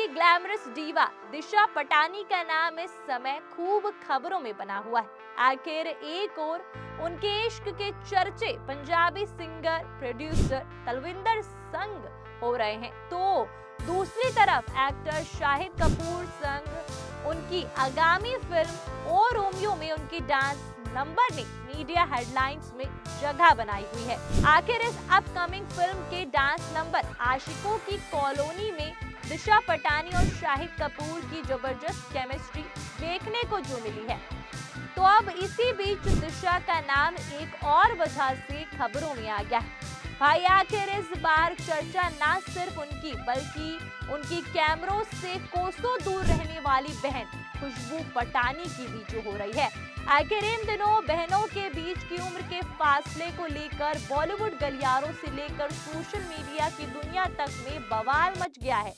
की glamorous diva दिशा पटानी का नाम इस समय खूब खबरों में बना हुआ है। आखिर एक ओर उनके इश्क के चर्चे पंजाबी सिंगर प्रोड्यूसर तलविंदर संग हो रहे हैं, तो दूसरी तरफ एक्टर शाहिद कपूर संग उनकी आगामी फिल्म ओ रोमियो में उनकी डांस नंबर ने मीडिया हेडलाइंस में जगह बनाई हुई है। आखिर इस अपकमिंग फिल्म के डांस नंबर आशिकों की कॉलोनी में दिशा पटानी और शाहिद कपूर की जबरदस्त केमिस्ट्री देखने को जो मिली है, तो अब इसी बीच दिशा का नाम एक और वजह से खबरों में आ गया है। भाई आखिर इस बार चर्चा न सिर्फ उनकी बल्कि उनकी कैमरों से कोसों दूर रहने वाली बहन खुशबू पटानी की भी जो हो रही है। आखिर इन दिनों बहनों के बीच की उम्र के फासले को लेकर बॉलीवुड गलियारों से लेकर सोशल मीडिया की दुनिया तक में बवाल मच गया है।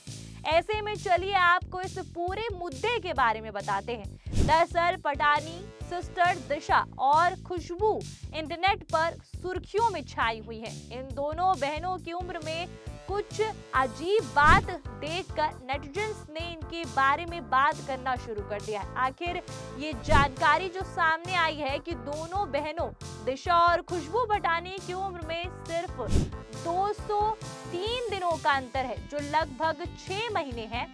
ऐसे में चलिए आपको इस पूरे मुद्दे के बारे में बताते हैं। दरअसल पटानी सिस्टर दिशा और खुशबू इंटरनेट पर सुर्खियों में छाई हुई है। इन दोनों बहनों की उम्र में कुछ अजीब बात देखकर नेटिजन्स ने इनके बारे में बात करना शुरू कर दिया है। आखिर ये जानकारी जो सामने आई है कि दोनों बहनों दिशा और खुशबू पटानी की उम्र में सिर्फ 203 दिनों का अंतर है, जो लगभग 6 महीने है।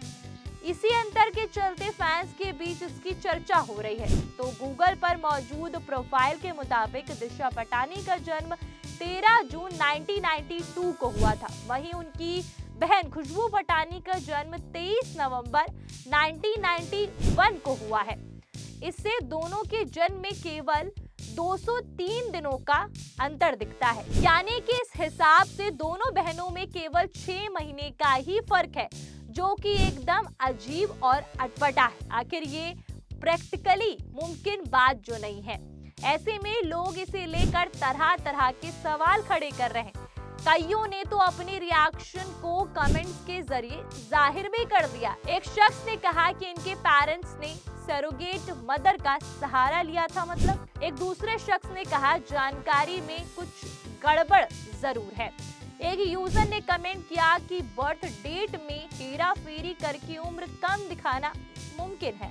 इसी अंतर के चलते फैंस के बीच इसकी चर्चा हो रही है। तो गूगल पर मौजूद प्रोफाइल के मुताबिक दिशा पटानी का जन्म 13 जून 1992 को हुआ था। वहीं उनकी बहन खुशबू पटानी का जन्म 23 नवंबर 1991 को हुआ है। इससे दोनों के जन्म में केवल 203 दिनों का अंतर दिखता है, यानी कि इस हिसाब से दोनों बहनों में केवल 6 महीने का ही फर्क है, जो कि एकदम अजीब और अटपटा है। आखिर ये प्रैक्टिकली मुमकिन बात जो नहीं है। ऐसे में लोग इसे लेकर तरह तरह के सवाल खड़े कर रहे हैं। कईयों ने तो अपने रिएक्शन को कमेंट्स के जरिए जाहिर भी कर दिया। एक शख्स ने कहा कि इनके पेरेंट्स ने सरोगेट मदर का सहारा लिया था। मतलब एक दूसरे शख्स ने कहा जानकारी में कुछ गड़बड़ जरूर है। एक यूजर ने कमेंट किया कि बर्थ डेट में हेरा फेरी करके उम्र कम दिखाना मुमकिन है।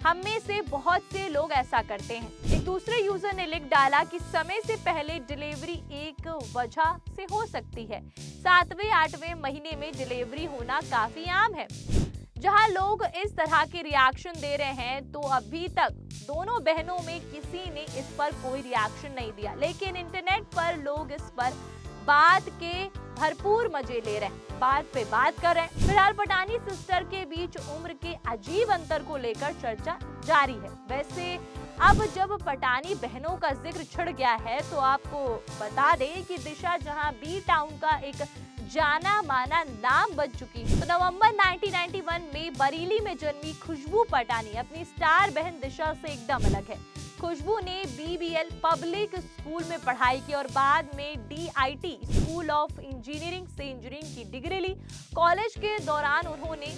हम में से बहुत से लोग ऐसा करते हैं। एक दूसरे यूजर ने लिख डाला कि समय से पहले डिलीवरी एक वजह से हो सकती है। 7वें 8वें महीने में डिलीवरी होना काफी आम है। जहां लोग इस तरह के रिएक्शन दे रहे हैं, तो अभी तक दोनों बहनों में किसी ने इस पर कोई रिएक्शन नहीं दिया, लेकिन इंटरनेट पर लोग इस पर बात के भरपूर मजे ले रहे हैं, बात पे बात कर रहे हैं। फिलहाल पटानी सिस्टर के बीच उम्र के अजीब अंतर को लेकर चर्चा जारी है। वैसे अब जब पटानी बहनों का जिक्र छिड़ गया है, तो आपको बता दें कि दिशा जहां बी टाउन का एक जाना माना नाम बन चुकी है, तो नवंबर 1991 में बरेली में जन्मी खुशबू पटानी अपनी स्टार बहन दिशा से एकदम अलग है। खुशबू ने BBL पब्लिक स्कूल में पढ़ाई की और बाद में DIT स्कूल ऑफ इंजीनियरिंग से इंजीनियरिंग की डिग्री ली। कॉलेज के दौरान उन्होंने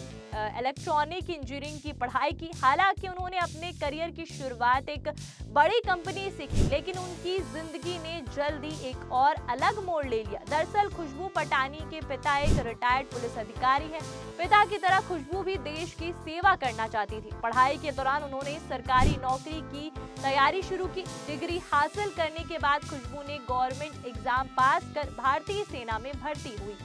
इलेक्ट्रॉनिक इंजीनियरिंग की पढ़ाई की। हालांकि उन्होंने अपने करियर की शुरुआत एक बड़ी कंपनी से की, लेकिन उनकी जिंदगी ने जल्दी एक और अलग मोड़ ले लिया। दरअसल खुशबू पटानी के पिता एक रिटायर्ड पुलिस अधिकारी हैं। पिता की तरह खुशबू भी देश की सेवा करना चाहती थी। पढ़ाई के दौरान उन्होंने सरकारी नौकरी की तैयारी शुरू की। डिग्री हासिल करने के बाद खुशबू ने गवर्नमेंट एग्जाम पास कर भारतीय सेना में भर्ती हुई।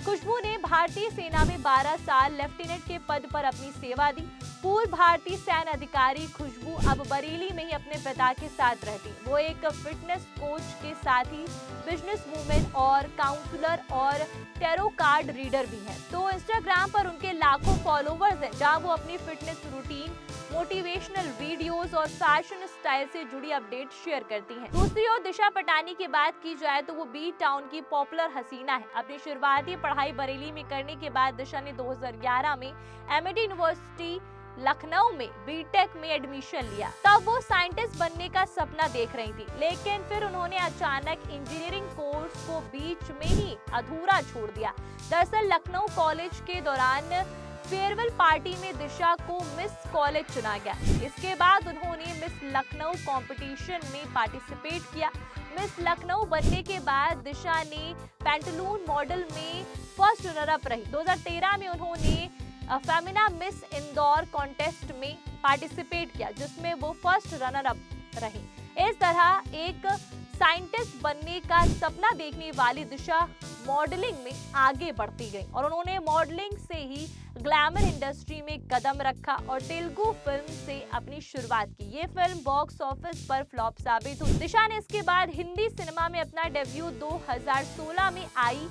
खुशबू ने भारतीय सेना में 12 साल लेफ्टिनेंट के पद पर अपनी सेवा दी। पूर्व भारतीय सैन्य अधिकारी खुशबू अब बरेली में ही अपने पिता के साथ रहती। वो एक फिटनेस कोच के साथ ही बिजनेस वूमेन और काउंसलर और टैरो कार्ड रीडर भी हैं। तो इंस्टाग्राम पर उनके लाखों फॉलोवर्स हैं, जहां वो अपनी फिटनेस रूटीन, मोटिवेशनल वीडियोस और फैशन स्टाइल से जुड़ी अपडेट शेयर करती हैं। दूसरी ओर दिशा पटानी की बात की जाए तो वो बी टाउन की पॉपुलर हसीना है। अपनी शुरुआती पढ़ाई बरेली में करने के बाद दिशा ने 2011 में एमडी यूनिवर्सिटी लखनऊ में बीटेक में एडमिशन लिया। तब वो साइंटिस्ट बनने का सपना देख रही थी, लेकिन फिर उन्होंने अचानक इंजीनियरिंग कोर्स को बीच में ही अधूरा छोड़ दिया। दरअसल लखनऊ कॉलेज के दौरान फेयरवेल पार्टी में दिशा को मिस कॉलेज चुना गया। इसके बाद उन्होंने मिस लखनऊ कंपटीशन में पार्टिसिपेट किया। मिस लखनऊ बनने के बाद दिशा ने पैंटलून मॉडल में फर्स्ट रनर अप रही। 2013 में उन्होंने फेमिना मिस इंदौर कॉन्टेस्ट में पार्टिसिपेट किया, जिसमें वो फर्स्ट रनर अप रही। इस तरह एक साइंटिस्ट बनने का सपना देखने वाली दिशा मॉडलिंग में आगे बढ़ती गई और उन्होंने मॉडलिंग से ही ग्लैमर इंडस्ट्री में कदम रखा और तेलुगु फिल्म से अपनी शुरुआत की। ये फिल्म बॉक्स ऑफिस पर फ्लॉप साबित हुई। दिशा ने इसके बाद हिंदी सिनेमा में अपना डेब्यू 2016 में आई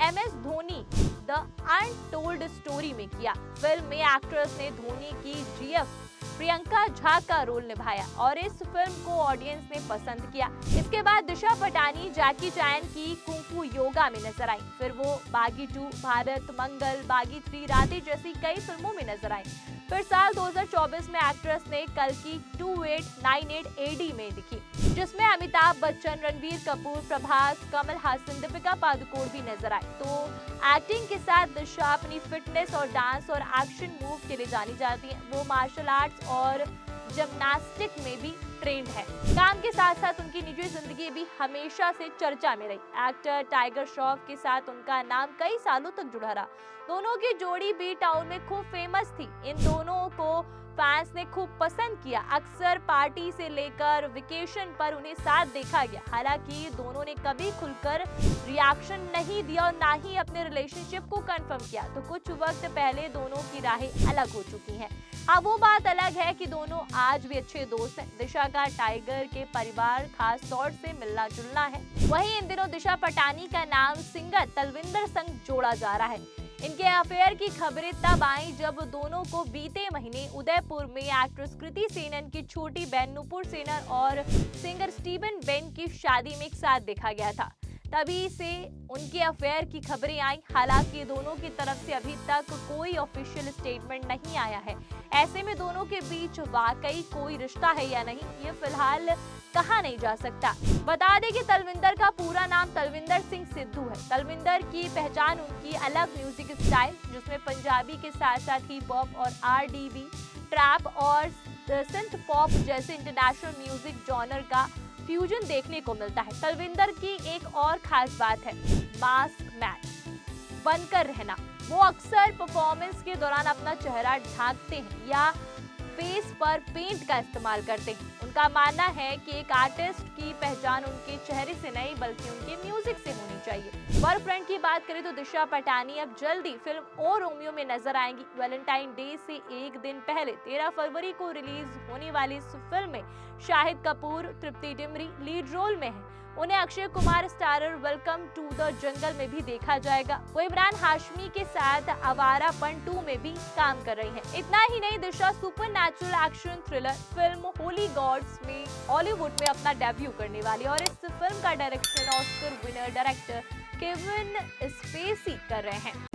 MS Dhoni the untold story में किया। फिल्म में एक्ट्रेस ने धोनी की GF प्रियंका झा का रोल निभाया और इस फिल्म को ऑडियंस ने पसंद किया। इसके बाद दिशा पटानी जैकी चैन की कुंफू योगा में नजर आई। फिर वो बागी 2, भारत मंगल, बागी 3, राधे जैसी कई फिल्मों में नजर आई। फिर साल 2024 में एक्ट्रेस ने कल्कि 2898 AD में दिखी, जिसमें अमिताभ बच्चन, रणबीर कपूर, प्रभास, कमल हासन, दीपिका पादुकोण भी नजर आए। तो एक्टिंग के साथ दिशा अपनी फिटनेस और डांस और एक्शन मूव के लिए जानी जाती है। वो मार्शल आर्ट्स और जिम्नास्टिक में भी ट्रेंड है। काम के साथ साथ उनकी निजी जिंदगी भी हमेशा से चर्चा में रही। एक्टर टाइगर श्रॉफ के साथ उनका नाम कई सालों तक जुड़ा रहा। दोनों की जोड़ी बी टाउन में खूब फेमस थी। इन दोनों को फैंस ने खूब पसंद किया। अक्सर पार्टी से लेकर वेकेशन पर उन्हें साथ देखा गया। हालांकि दोनों ने कभी खुलकर रिएक्शन नहीं दिया और ना ही अपने रिलेशनशिप को कंफर्म किया। तो कुछ वक्त पहले दोनों की राहें अलग हो चुकी हैं। अब वो बात अलग है कि दोनों आज भी अच्छे दोस्त हैं। दिशा का टाइगर के परिवार खास तौर से मिलना जुलना है। वहीं इन दिनों दिशा पटानी का नाम सिंगर तलविंदर संग जोड़ा जा रहा है। इनके अफेयर की खबरें तब आई जब दोनों को बीते महीने उदयपुर में एक्ट्रेस कृति सेनन की छोटी बहन नुपुर सेनन और सिंगर स्टीवन बेन की शादी में एक साथ देखा गया था। तभी से उनके अफेयर की खबरें आई। हालांकि दोनों की तरफ से अभी तक कोई ऑफिशियल स्टेटमेंट नहीं आया है। ऐसे में दोनों के बीच वाकई कोई रिश्ता है या नहीं, ये फिलहाल कहा नहीं जा सकता। बता दें कि तलविंदर का पूरा नाम तलविंदर सिंह सिद्धू है। तलविंदर की पहचान उनकी अलग म्यूजिक स्टाइल, जिसमें पंजाबी के साथ साथ हिप हॉप और RDB, ट्रैप और सिंथ पॉप जैसे इंटरनेशनल म्यूजिक जॉनर का फ्यूजन देखने को मिलता है। तलविंदर की एक और खास बात है मास्क मैन बनकर रहना। वो अक्सर परफॉर्मेंस के दौरान अपना चेहरा ढांकते हैं या फेस पर पेंट का इस्तेमाल करते हैं। उनका मानना है कि एक आर्टिस्ट की पहचान उनके चेहरे से नहीं बल्कि उनके म्यूजिक से होनी चाहिए। बॉयफ्रेंड की बात करें तो दिशा पटानी अब जल्दी फिल्म ओ रोमियो में नजर आएंगी। वैलेंटाइन डे से एक दिन पहले 13 फरवरी को रिलीज होने वाली इस फिल्म में शाहिद कपूर, तृप्ति डिमरी लीड रोल में है। उन्हें Akshay Kumar starrer Welcome to the Jungle में भी देखा जाएगा। वो इमरान हाशमी के साथ आवारापन 2 में भी काम कर रही हैं। इतना ही नहीं, Disha supernatural action thriller film Holy Gods में हॉलीवुड में अपना डेब्यू करने वाली और इस फिल्म का direction Oscar winner director Kevin Spacey कर रहे हैं।